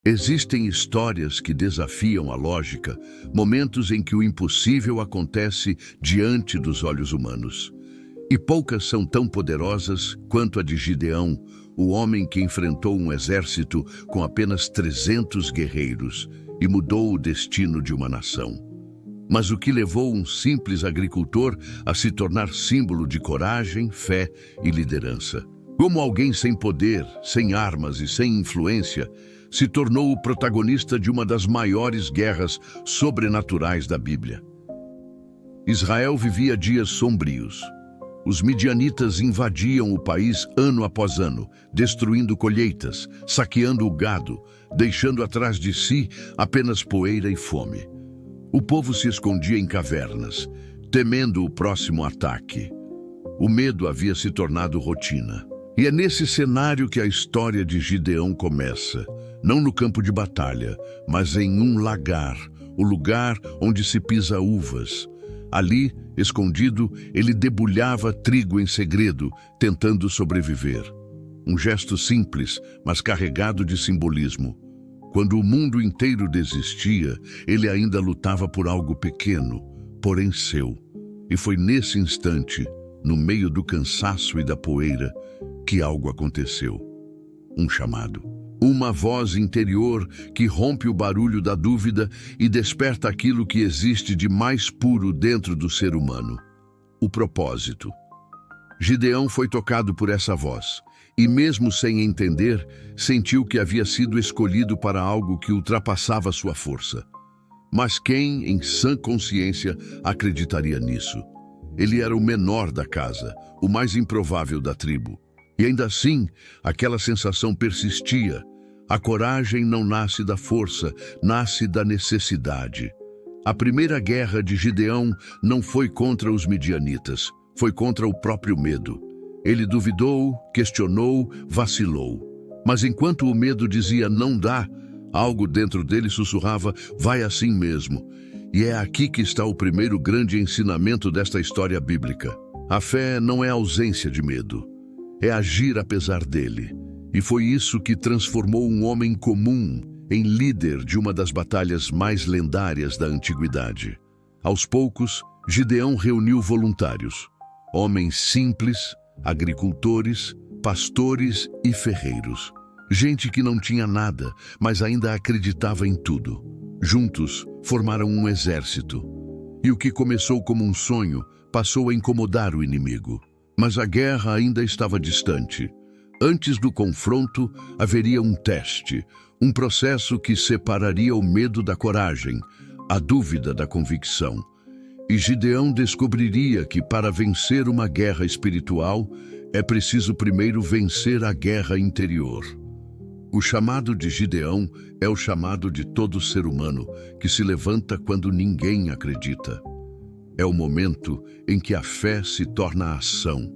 Existem histórias que desafiam a lógica, momentos em que o impossível acontece diante dos olhos humanos. E poucas são tão poderosas quanto a de Gideão, o homem que enfrentou um exército com apenas 300 guerreiros e mudou o destino de uma nação. Mas o que levou um simples agricultor a se tornar símbolo de coragem, fé e liderança? Como alguém sem poder, sem armas e sem influência, se tornou o protagonista de uma das maiores guerras sobrenaturais da Bíblia. Israel vivia dias sombrios. Os midianitas invadiam o país ano após ano, destruindo colheitas, saqueando o gado, deixando atrás de si apenas poeira e fome. O povo se escondia em cavernas, temendo o próximo ataque. O medo havia se tornado rotina. E é nesse cenário que a história de Gideão começa, não no campo de batalha, mas em um lagar, o lugar onde se pisa uvas. Ali, escondido, ele debulhava trigo em segredo, tentando sobreviver. Um gesto simples, mas carregado de simbolismo. Quando o mundo inteiro desistia, ele ainda lutava por algo pequeno, porém seu. E foi nesse instante, no meio do cansaço e da poeira, que algo aconteceu. Um chamado. Uma voz interior que rompe o barulho da dúvida e desperta aquilo que existe de mais puro dentro do ser humano. O propósito. Gideão foi tocado por essa voz e, mesmo sem entender, sentiu que havia sido escolhido para algo que ultrapassava sua força. Mas quem, em sã consciência, acreditaria nisso? Ele era o menor da casa, o mais improvável da tribo. E ainda assim, aquela sensação persistia. A coragem não nasce da força, nasce da necessidade. A primeira guerra de Gideão não foi contra os midianitas, foi contra o próprio medo. Ele duvidou, questionou, vacilou. Mas enquanto o medo dizia não dá, algo dentro dele sussurrava, vai assim mesmo. E é aqui que está o primeiro grande ensinamento desta história bíblica. A fé não é ausência de medo. É agir apesar dele. E foi isso que transformou um homem comum em líder de uma das batalhas mais lendárias da antiguidade. Aos poucos, Gideão reuniu voluntários, homens simples, agricultores, pastores e ferreiros. Gente que não tinha nada, mas ainda acreditava em tudo. Juntos, formaram um exército. E o que começou como um sonho, passou a incomodar o inimigo. Mas a guerra ainda estava distante. Antes do confronto, haveria um teste, um processo que separaria o medo da coragem, a dúvida da convicção. E Gideão descobriria que para vencer uma guerra espiritual, é preciso primeiro vencer a guerra interior. O chamado de Gideão é o chamado de todo ser humano que se levanta quando ninguém acredita. É o momento em que a fé se torna ação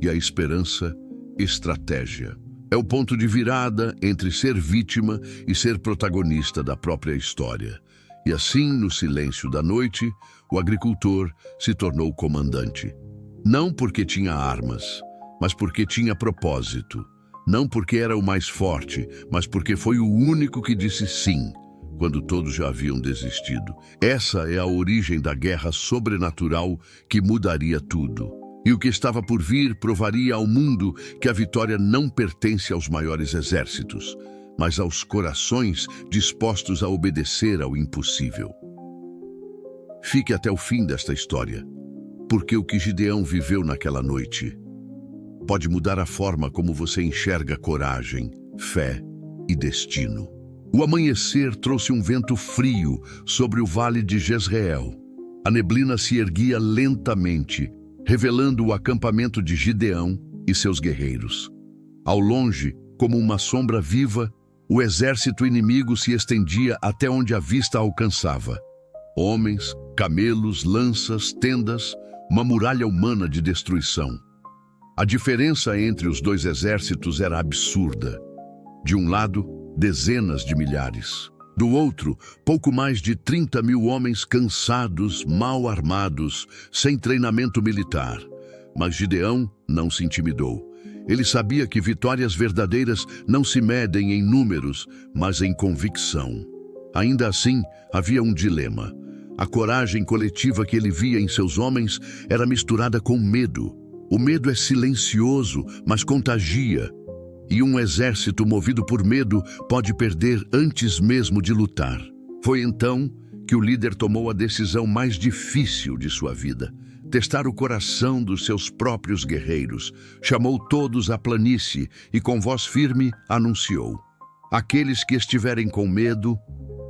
e a esperança, estratégia. É o ponto de virada entre ser vítima e ser protagonista da própria história. E assim, no silêncio da noite, o agricultor se tornou comandante. Não porque tinha armas, mas porque tinha propósito. Não porque era o mais forte, mas porque foi o único que disse sim, quando todos já haviam desistido. Essa é a origem da guerra sobrenatural que mudaria tudo. E o que estava por vir provaria ao mundo que a vitória não pertence aos maiores exércitos, mas aos corações dispostos a obedecer ao impossível. Fique até o fim desta história, porque o que Gideão viveu naquela noite pode mudar a forma como você enxerga coragem, fé e destino. O amanhecer trouxe um vento frio sobre o vale de Jezreel. A neblina se erguia lentamente, revelando o acampamento de Gideão e seus guerreiros. Ao longe, como uma sombra viva, o exército inimigo se estendia até onde a vista alcançava. Homens, camelos, lanças, tendas, uma muralha humana de destruição. A diferença entre os dois exércitos era absurda. De um lado, dezenas de milhares. Do outro, pouco mais de 30 mil homens cansados, mal armados, sem treinamento militar. Mas Gideão não se intimidou. Ele sabia que vitórias verdadeiras não se medem em números, mas em convicção. Ainda assim, havia um dilema. A coragem coletiva que ele via em seus homens era misturada com medo. O medo é silencioso, mas contagia. E um exército movido por medo pode perder antes mesmo de lutar. Foi então que o líder tomou a decisão mais difícil de sua vida: testar o coração dos seus próprios guerreiros. Chamou todos à planície e com voz firme anunciou: aqueles que estiverem com medo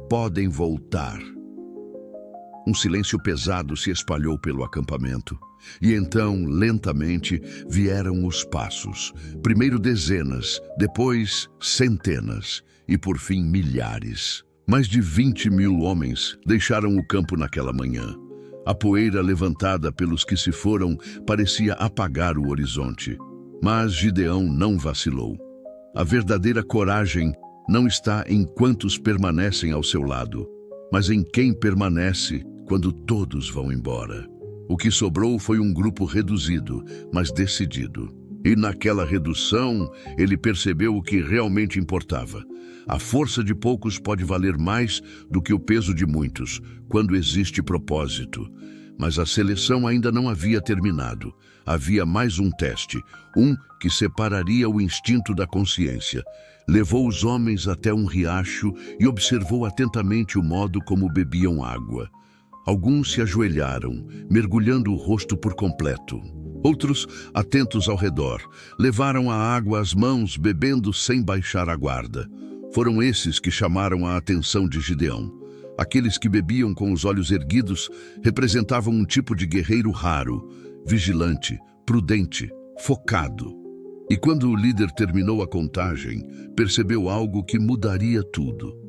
podem voltar. Um silêncio pesado se espalhou pelo acampamento. E então, lentamente, vieram os passos. Primeiro dezenas, depois centenas e, por fim, milhares. Mais de 20.000 homens deixaram o campo naquela manhã. A poeira levantada pelos que se foram parecia apagar o horizonte. Mas Gideão não vacilou. A verdadeira coragem não está em quantos permanecem ao seu lado, mas em quem permanece quando todos vão embora. O que sobrou foi um grupo reduzido, mas decidido. E naquela redução, ele percebeu o que realmente importava. A força de poucos pode valer mais do que o peso de muitos, quando existe propósito. Mas a seleção ainda não havia terminado. Havia mais um teste, um que separaria o instinto da consciência. Levou os homens até um riacho e observou atentamente o modo como bebiam água. Alguns se ajoelharam, mergulhando o rosto por completo. Outros, atentos ao redor, levaram a água às mãos, bebendo sem baixar a guarda. Foram esses que chamaram a atenção de Gideão. Aqueles que bebiam com os olhos erguidos representavam um tipo de guerreiro raro, vigilante, prudente, focado. E quando o líder terminou a contagem, percebeu algo que mudaria tudo.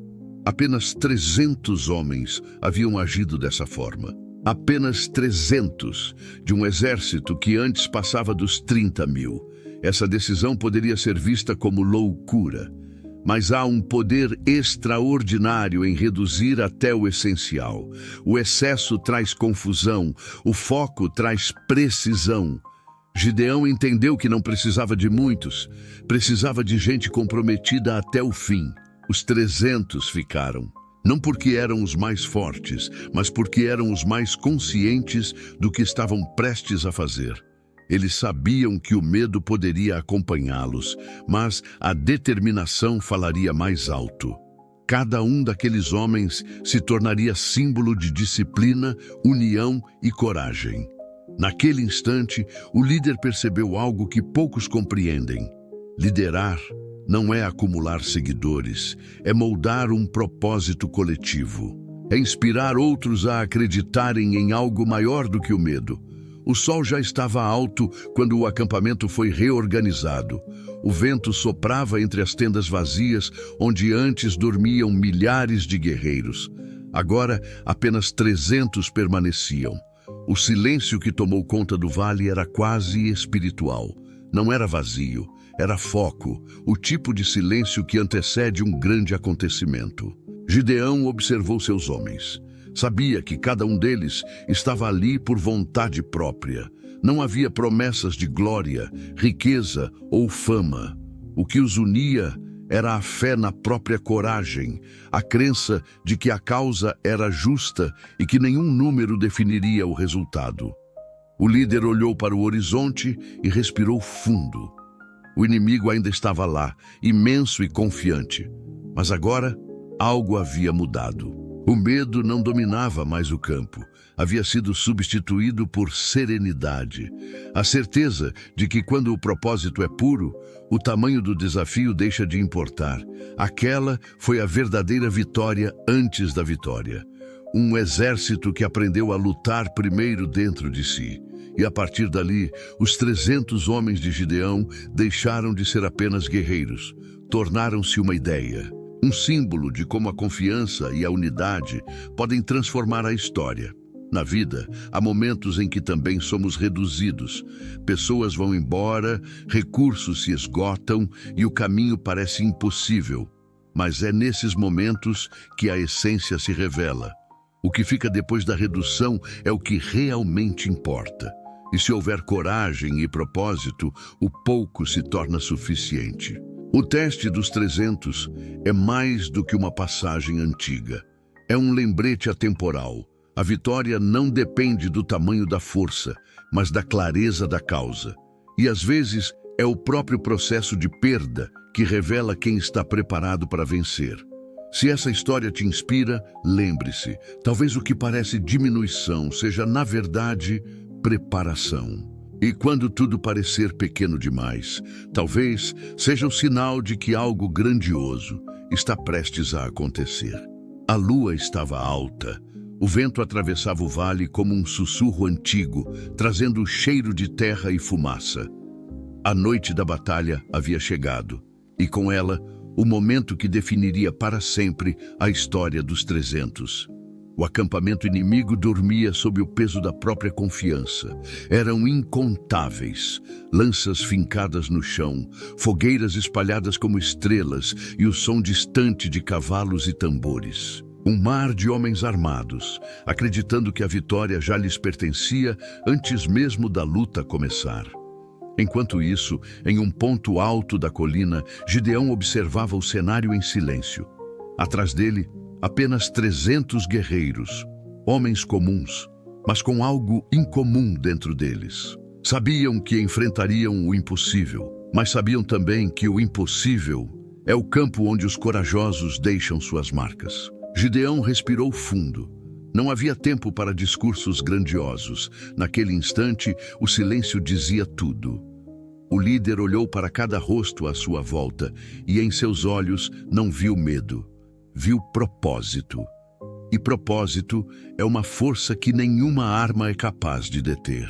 Apenas 300 homens haviam agido dessa forma. Apenas 300, de um exército que antes passava dos 30.000. Essa decisão poderia ser vista como loucura. Mas há um poder extraordinário em reduzir até o essencial. O excesso traz confusão, o foco traz precisão. Gideão entendeu que não precisava de muitos, precisava de gente comprometida até o fim. Os 300 ficaram, não porque eram os mais fortes, mas porque eram os mais conscientes do que estavam prestes a fazer. Eles sabiam que o medo poderia acompanhá-los, mas a determinação falaria mais alto. Cada um daqueles homens se tornaria símbolo de disciplina, união e coragem. Naquele instante, o líder percebeu algo que poucos compreendem. Liderar não é acumular seguidores, é moldar um propósito coletivo. É inspirar outros a acreditarem em algo maior do que o medo. O sol já estava alto quando o acampamento foi reorganizado. O vento soprava entre as tendas vazias, onde antes dormiam milhares de guerreiros. Agora, apenas 300 permaneciam. O silêncio que tomou conta do vale era quase espiritual. Não era vazio, era foco, o tipo de silêncio que antecede um grande acontecimento. Gideão observou seus homens. Sabia que cada um deles estava ali por vontade própria. Não havia promessas de glória, riqueza ou fama. O que os unia era a fé na própria coragem, a crença de que a causa era justa e que nenhum número definiria o resultado. O líder olhou para o horizonte e respirou fundo. O inimigo ainda estava lá, imenso e confiante. Mas agora, algo havia mudado. O medo não dominava mais o campo. Havia sido substituído por serenidade. A certeza de que quando o propósito é puro, o tamanho do desafio deixa de importar. Aquela foi a verdadeira vitória antes da vitória. Um exército que aprendeu a lutar primeiro dentro de si. E a partir dali, os 300 homens de Gideão deixaram de ser apenas guerreiros. Tornaram-se uma ideia. Um símbolo de como a confiança e a unidade podem transformar a história. Na vida, há momentos em que também somos reduzidos. Pessoas vão embora, recursos se esgotam e o caminho parece impossível. Mas é nesses momentos que a essência se revela. O que fica depois da redução é o que realmente importa. E se houver coragem e propósito, o pouco se torna suficiente. O teste dos 300 é mais do que uma passagem antiga. É um lembrete atemporal. A vitória não depende do tamanho da força, mas da clareza da causa. E às vezes é o próprio processo de perda que revela quem está preparado para vencer. Se essa história te inspira, lembre-se, talvez o que parece diminuição seja, na verdade, preparação. E quando tudo parecer pequeno demais, talvez seja o sinal de que algo grandioso está prestes a acontecer. A lua estava alta. O vento atravessava o vale como um sussurro antigo, trazendo o cheiro de terra e fumaça. A noite da batalha havia chegado, e com ela, o momento que definiria para sempre a história dos 300. O acampamento inimigo dormia sob o peso da própria confiança. Eram incontáveis, lanças fincadas no chão, fogueiras espalhadas como estrelas e o som distante de cavalos e tambores. Um mar de homens armados, acreditando que a vitória já lhes pertencia antes mesmo da luta começar. Enquanto isso, em um ponto alto da colina, Gideão observava o cenário em silêncio. Atrás dele, apenas 300 guerreiros, homens comuns, mas com algo incomum dentro deles. Sabiam que enfrentariam o impossível, mas sabiam também que o impossível é o campo onde os corajosos deixam suas marcas. Gideão respirou fundo. Não havia tempo para discursos grandiosos. Naquele instante, o silêncio dizia tudo. O líder olhou para cada rosto à sua volta e em seus olhos não viu medo. Viu propósito. E propósito é uma força que nenhuma arma é capaz de deter.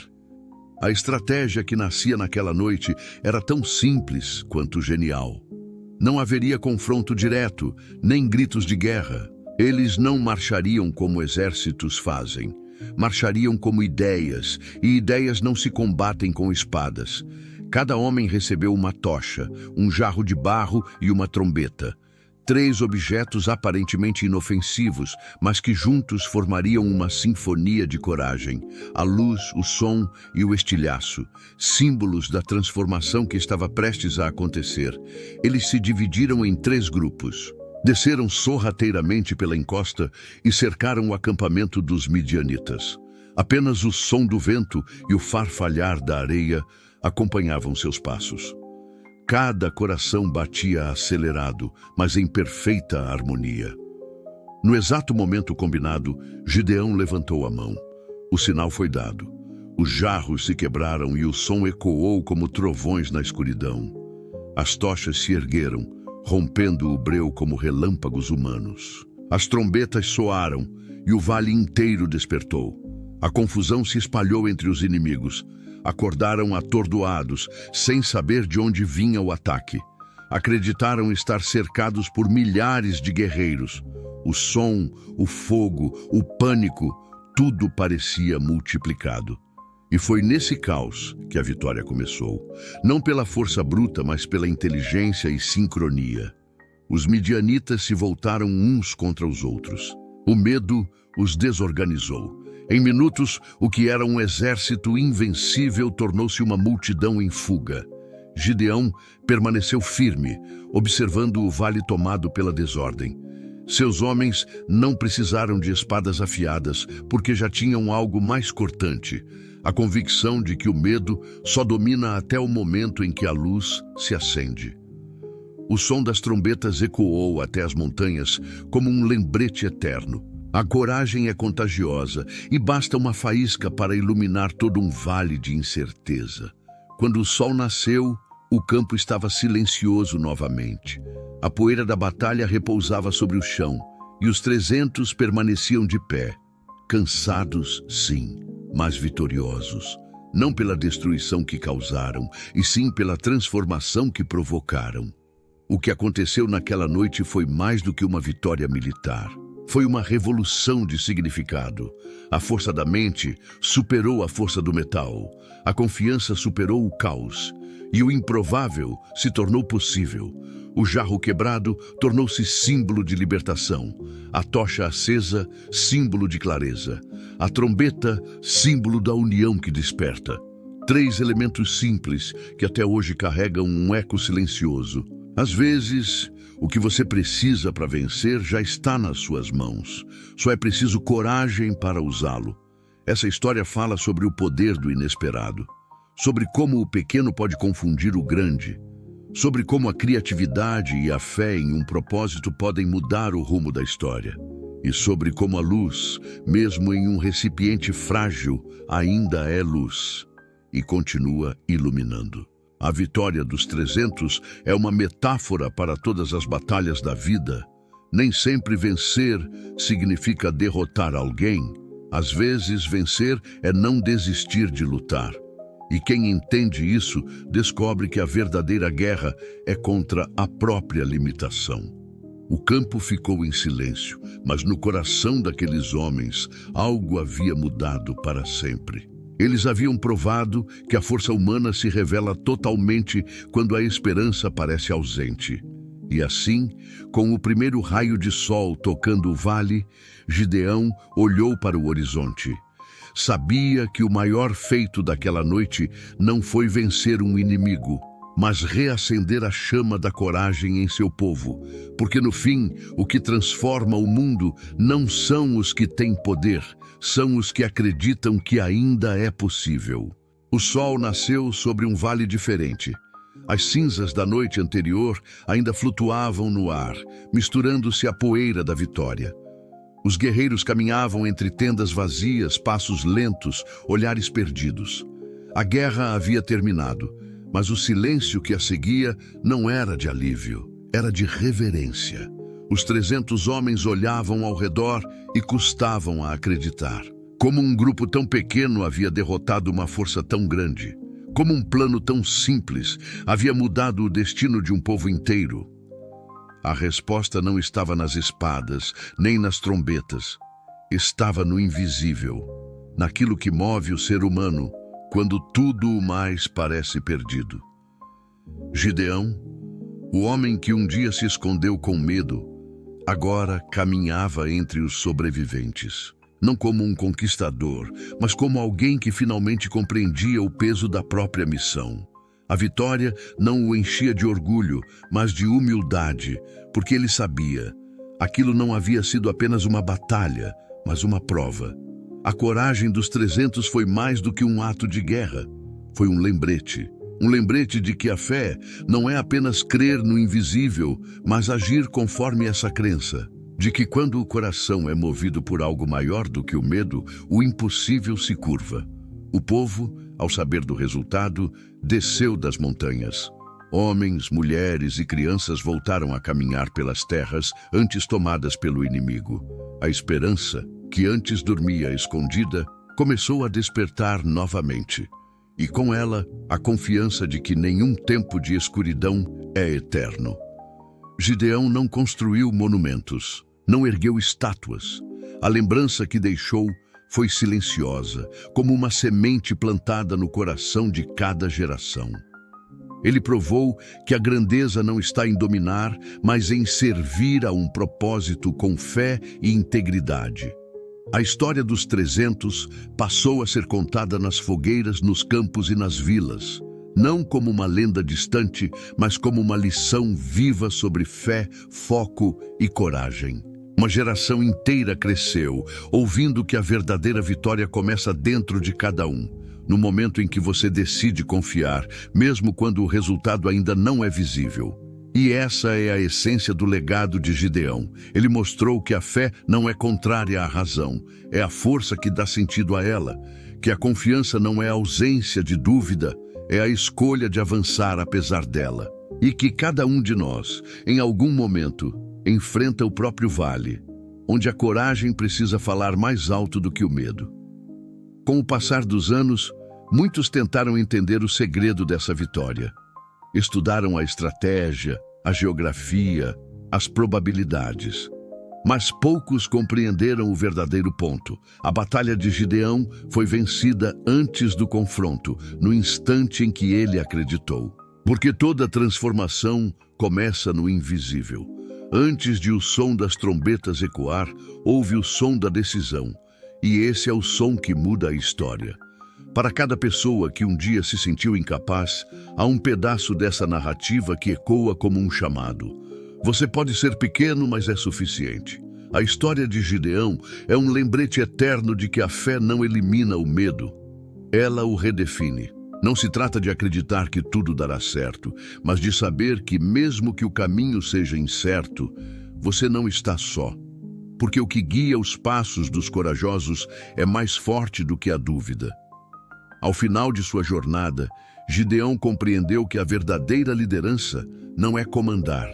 A estratégia que nascia naquela noite era tão simples quanto genial. Não haveria confronto direto, nem gritos de guerra. Eles não marchariam como exércitos fazem. Marchariam como ideias, e ideias não se combatem com espadas. Cada homem recebeu uma tocha, um jarro de barro e uma trombeta. 3 objetos aparentemente inofensivos, mas que juntos formariam uma sinfonia de coragem. A luz, o som e o estilhaço, símbolos da transformação que estava prestes a acontecer. Eles se dividiram em 3 grupos. Desceram sorrateiramente pela encosta e cercaram o acampamento dos midianitas. Apenas o som do vento e o farfalhar da areia acompanhavam seus passos. Cada coração batia acelerado, mas em perfeita harmonia. No exato momento combinado, Gideão levantou a mão. O sinal foi dado. Os jarros se quebraram e o som ecoou como trovões na escuridão. As tochas se ergueram, rompendo o breu como relâmpagos humanos. As trombetas soaram e o vale inteiro despertou. A confusão se espalhou entre os inimigos. Acordaram atordoados, sem saber de onde vinha o ataque. Acreditaram estar cercados por milhares de guerreiros. O som, o fogo, o pânico, tudo parecia multiplicado. E foi nesse caos que a vitória começou. Não pela força bruta, mas pela inteligência e sincronia. Os midianitas se voltaram uns contra os outros. O medo os desorganizou. Em minutos, o que era um exército invencível tornou-se uma multidão em fuga. Gideão permaneceu firme, observando o vale tomado pela desordem. Seus homens não precisaram de espadas afiadas, porque já tinham algo mais cortante: a convicção de que o medo só domina até o momento em que a luz se acende. O som das trombetas ecoou até as montanhas como um lembrete eterno. A coragem é contagiosa e basta uma faísca para iluminar todo um vale de incerteza. Quando o sol nasceu, o campo estava silencioso novamente. A poeira da batalha repousava sobre o chão e os 300 permaneciam de pé. Cansados, sim, mas vitoriosos. Não pela destruição que causaram, e sim pela transformação que provocaram. O que aconteceu naquela noite foi mais do que uma vitória militar. Foi uma revolução de significado. A força da mente superou a força do metal. A confiança superou o caos. E o improvável se tornou possível. O jarro quebrado tornou-se símbolo de libertação. A tocha acesa, símbolo de clareza. A trombeta, símbolo da união que desperta. 3 elementos simples que até hoje carregam um eco silencioso. Às vezes, o que você precisa para vencer já está nas suas mãos. Só é preciso coragem para usá-lo. Essa história fala sobre o poder do inesperado, sobre como o pequeno pode confundir o grande, sobre como a criatividade e a fé em um propósito podem mudar o rumo da história, e sobre como a luz, mesmo em um recipiente frágil, ainda é luz e continua iluminando. A vitória dos 300 é uma metáfora para todas as batalhas da vida. Nem sempre vencer significa derrotar alguém. Às vezes, vencer é não desistir de lutar. E quem entende isso, descobre que a verdadeira guerra é contra a própria limitação. O campo ficou em silêncio, mas no coração daqueles homens, algo havia mudado para sempre. Eles haviam provado que a força humana se revela totalmente quando a esperança parece ausente. E assim, com o primeiro raio de sol tocando o vale, Gideão olhou para o horizonte. Sabia que o maior feito daquela noite não foi vencer um inimigo, mas reacender a chama da coragem em seu povo, porque no fim, o que transforma o mundo não são os que têm poder, são os que acreditam que ainda é possível. O sol nasceu sobre um vale diferente. As cinzas da noite anterior ainda flutuavam no ar, misturando-se à poeira da vitória. Os guerreiros caminhavam entre tendas vazias, passos lentos, olhares perdidos. A guerra havia terminado, mas o silêncio que a seguia não era de alívio, era de reverência. Os 300 homens olhavam ao redor e custavam a acreditar. Como um grupo tão pequeno havia derrotado uma força tão grande? Como um plano tão simples havia mudado o destino de um povo inteiro? A resposta não estava nas espadas, nem nas trombetas. Estava no invisível, naquilo que move o ser humano quando tudo o mais parece perdido. Gideão, o homem que um dia se escondeu com medo, agora caminhava entre os sobreviventes. Não como um conquistador, mas como alguém que finalmente compreendia o peso da própria missão. A vitória não o enchia de orgulho, mas de humildade, porque ele sabia, aquilo não havia sido apenas uma batalha, mas uma prova. A coragem dos 300 foi mais do que um ato de guerra. Foi um lembrete de que a fé não é apenas crer no invisível, mas agir conforme essa crença. De que quando o coração é movido por algo maior do que o medo, o impossível se curva. O povo, ao saber do resultado, desceu das montanhas. Homens, mulheres e crianças voltaram a caminhar pelas terras antes tomadas pelo inimigo. A esperança, que antes dormia escondida, começou a despertar novamente. E com ela, a confiança de que nenhum tempo de escuridão é eterno. Gideão não construiu monumentos, não ergueu estátuas. A lembrança que deixou foi silenciosa, como uma semente plantada no coração de cada geração. Ele provou que a grandeza não está em dominar, mas em servir a um propósito com fé e integridade. A história dos 300 passou a ser contada nas fogueiras, nos campos e nas vilas, não como uma lenda distante, mas como uma lição viva sobre fé, foco e coragem. Uma geração inteira cresceu, ouvindo que a verdadeira vitória começa dentro de cada um, no momento em que você decide confiar, mesmo quando o resultado ainda não é visível. E essa é a essência do legado de Gideão. Ele mostrou que a fé não é contrária à razão, é a força que dá sentido a ela, que a confiança não é a ausência de dúvida, é a escolha de avançar apesar dela. E que cada um de nós, em algum momento, enfrenta o próprio vale, onde a coragem precisa falar mais alto do que o medo. Com o passar dos anos, muitos tentaram entender o segredo dessa vitória. Estudaram a estratégia, a geografia, as probabilidades. Mas poucos compreenderam o verdadeiro ponto. A batalha de Gideão foi vencida antes do confronto, no instante em que ele acreditou. Porque toda transformação começa no invisível. Antes de o som das trombetas ecoar, houve o som da decisão. E esse é o som que muda a história. Para cada pessoa que um dia se sentiu incapaz, há um pedaço dessa narrativa que ecoa como um chamado. Você pode ser pequeno, mas é suficiente. A história de Gideão é um lembrete eterno de que a fé não elimina o medo. Ela o redefine. Não se trata de acreditar que tudo dará certo, mas de saber que mesmo que o caminho seja incerto, você não está só. Porque o que guia os passos dos corajosos é mais forte do que a dúvida. Ao final de sua jornada, Gideão compreendeu que a verdadeira liderança não é comandar,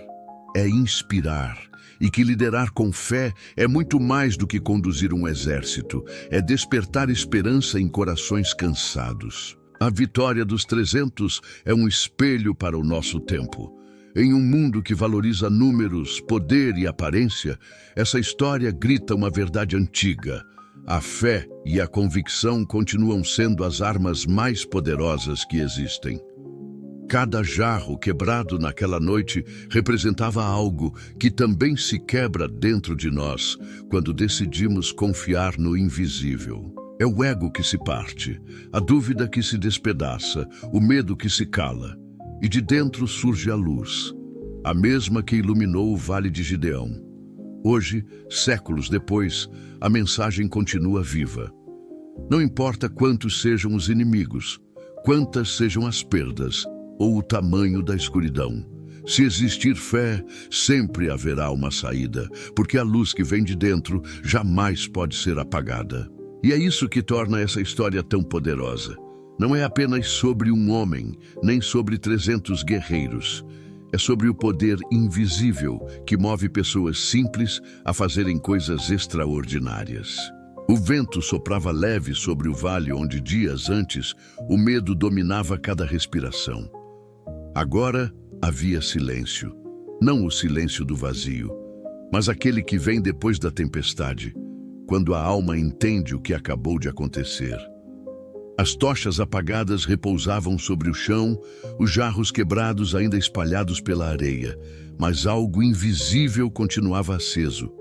é inspirar. E que liderar com fé é muito mais do que conduzir um exército, é despertar esperança em corações cansados. A vitória dos 300 é um espelho para o nosso tempo. Em um mundo que valoriza números, poder e aparência, essa história grita uma verdade antiga. A fé e a convicção continuam sendo as armas mais poderosas que existem. Cada jarro quebrado naquela noite representava algo que também se quebra dentro de nós quando decidimos confiar no invisível. É o ego que se parte, a dúvida que se despedaça, o medo que se cala. E de dentro surge a luz, a mesma que iluminou o Vale de Gideão. Hoje, séculos depois, a mensagem continua viva. Não importa quantos sejam os inimigos, quantas sejam as perdas, ou o tamanho da escuridão. Se existir fé, sempre haverá uma saída, porque a luz que vem de dentro jamais pode ser apagada. E é isso que torna essa história tão poderosa. Não é apenas sobre um homem, nem sobre 300 guerreiros. É sobre o poder invisível que move pessoas simples a fazerem coisas extraordinárias. O vento soprava leve sobre o vale onde dias antes o medo dominava cada respiração. Agora havia silêncio, não o silêncio do vazio, mas aquele que vem depois da tempestade, quando a alma entende o que acabou de acontecer. As tochas apagadas repousavam sobre o chão, os jarros quebrados ainda espalhados pela areia, mas algo invisível continuava aceso,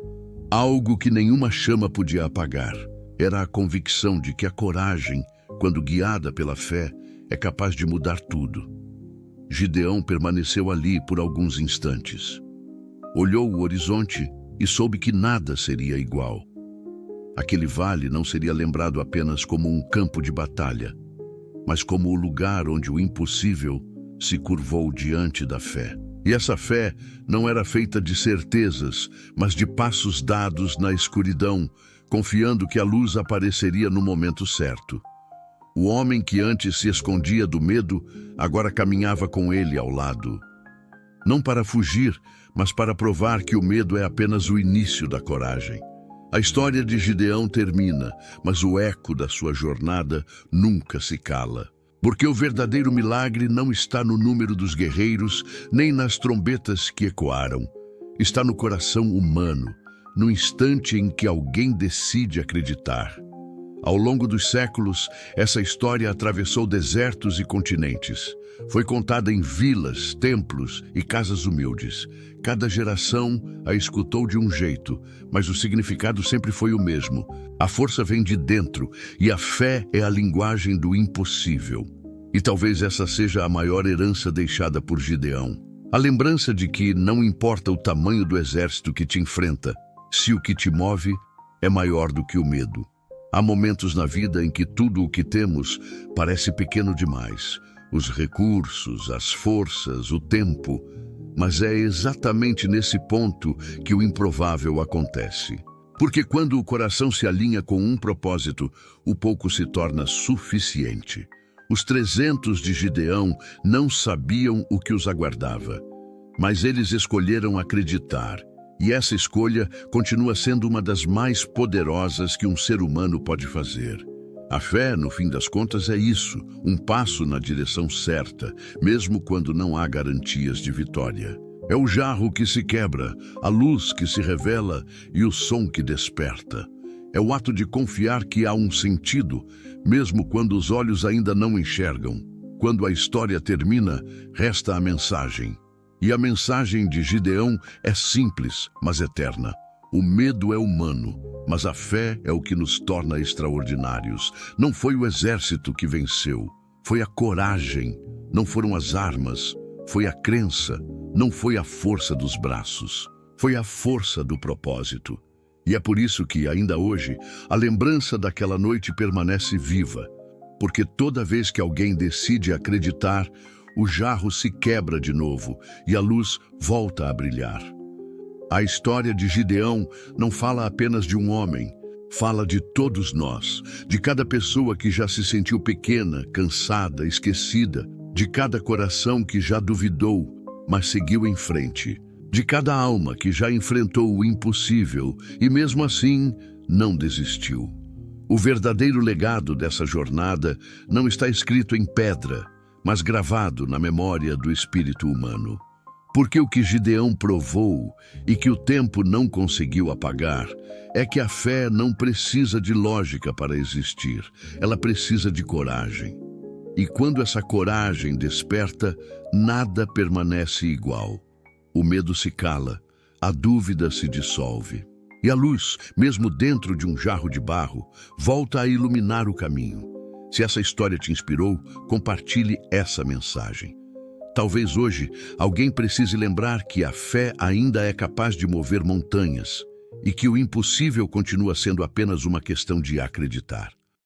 algo que nenhuma chama podia apagar. Era a convicção de que a coragem, quando guiada pela fé, é capaz de mudar tudo. Gideão permaneceu ali por alguns instantes. Olhou o horizonte e soube que nada seria igual. Aquele vale não seria lembrado apenas como um campo de batalha, mas como o lugar onde o impossível se curvou diante da fé. E essa fé não era feita de certezas, mas de passos dados na escuridão, confiando que a luz apareceria no momento certo. O homem que antes se escondia do medo, agora caminhava com ele ao lado. Não para fugir, mas para provar que o medo é apenas o início da coragem. A história de Gideão termina, mas o eco da sua jornada nunca se cala. Porque o verdadeiro milagre não está no número dos guerreiros, nem nas trombetas que ecoaram. Está no coração humano, no instante em que alguém decide acreditar. Ao longo dos séculos, essa história atravessou desertos e continentes. Foi contada em vilas, templos e casas humildes. Cada geração a escutou de um jeito, mas o significado sempre foi o mesmo. A força vem de dentro e a fé é a linguagem do impossível. E talvez essa seja a maior herança deixada por Gideão. A lembrança de que não importa o tamanho do exército que te enfrenta, se o que te move é maior do que o medo. Há momentos na vida em que tudo o que temos parece pequeno demais. Os recursos, as forças, o tempo. Mas é exatamente nesse ponto que o improvável acontece. Porque quando o coração se alinha com um propósito, o pouco se torna suficiente. Os 300 de Gideão não sabiam o que os aguardava, mas eles escolheram acreditar. E essa escolha continua sendo uma das mais poderosas que um ser humano pode fazer. A fé, no fim das contas, é isso, um passo na direção certa, mesmo quando não há garantias de vitória. É o jarro que se quebra, a luz que se revela e o som que desperta. É o ato de confiar que há um sentido, mesmo quando os olhos ainda não enxergam. Quando a história termina, resta a mensagem. E a mensagem de Gideão é simples, mas eterna. O medo é humano, Mas a fé é o que nos torna extraordinários. Não foi o exército que venceu, foi a coragem. Não foram as armas, foi a crença. Não foi a força dos braços, foi a força do propósito. E é por isso que, ainda hoje, a lembrança daquela noite permanece viva. Porque toda vez que alguém decide acreditar, o jarro se quebra de novo e a luz volta a brilhar. A história de Gideão não fala apenas de um homem, fala de todos nós, de cada pessoa que já se sentiu pequena, cansada, esquecida, de cada coração que já duvidou, mas seguiu em frente, de cada alma que já enfrentou o impossível e mesmo assim não desistiu. O verdadeiro legado dessa jornada não está escrito em pedra, mas gravado na memória do espírito humano. Porque o que Gideão provou e que o tempo não conseguiu apagar é que a fé não precisa de lógica para existir, ela precisa de coragem. E quando essa coragem desperta, nada permanece igual. O medo se cala, a dúvida se dissolve. E a luz, mesmo dentro de um jarro de barro, volta a iluminar o caminho. Se essa história te inspirou, compartilhe essa mensagem. Talvez hoje alguém precise lembrar que a fé ainda é capaz de mover montanhas e que o impossível continua sendo apenas uma questão de acreditar.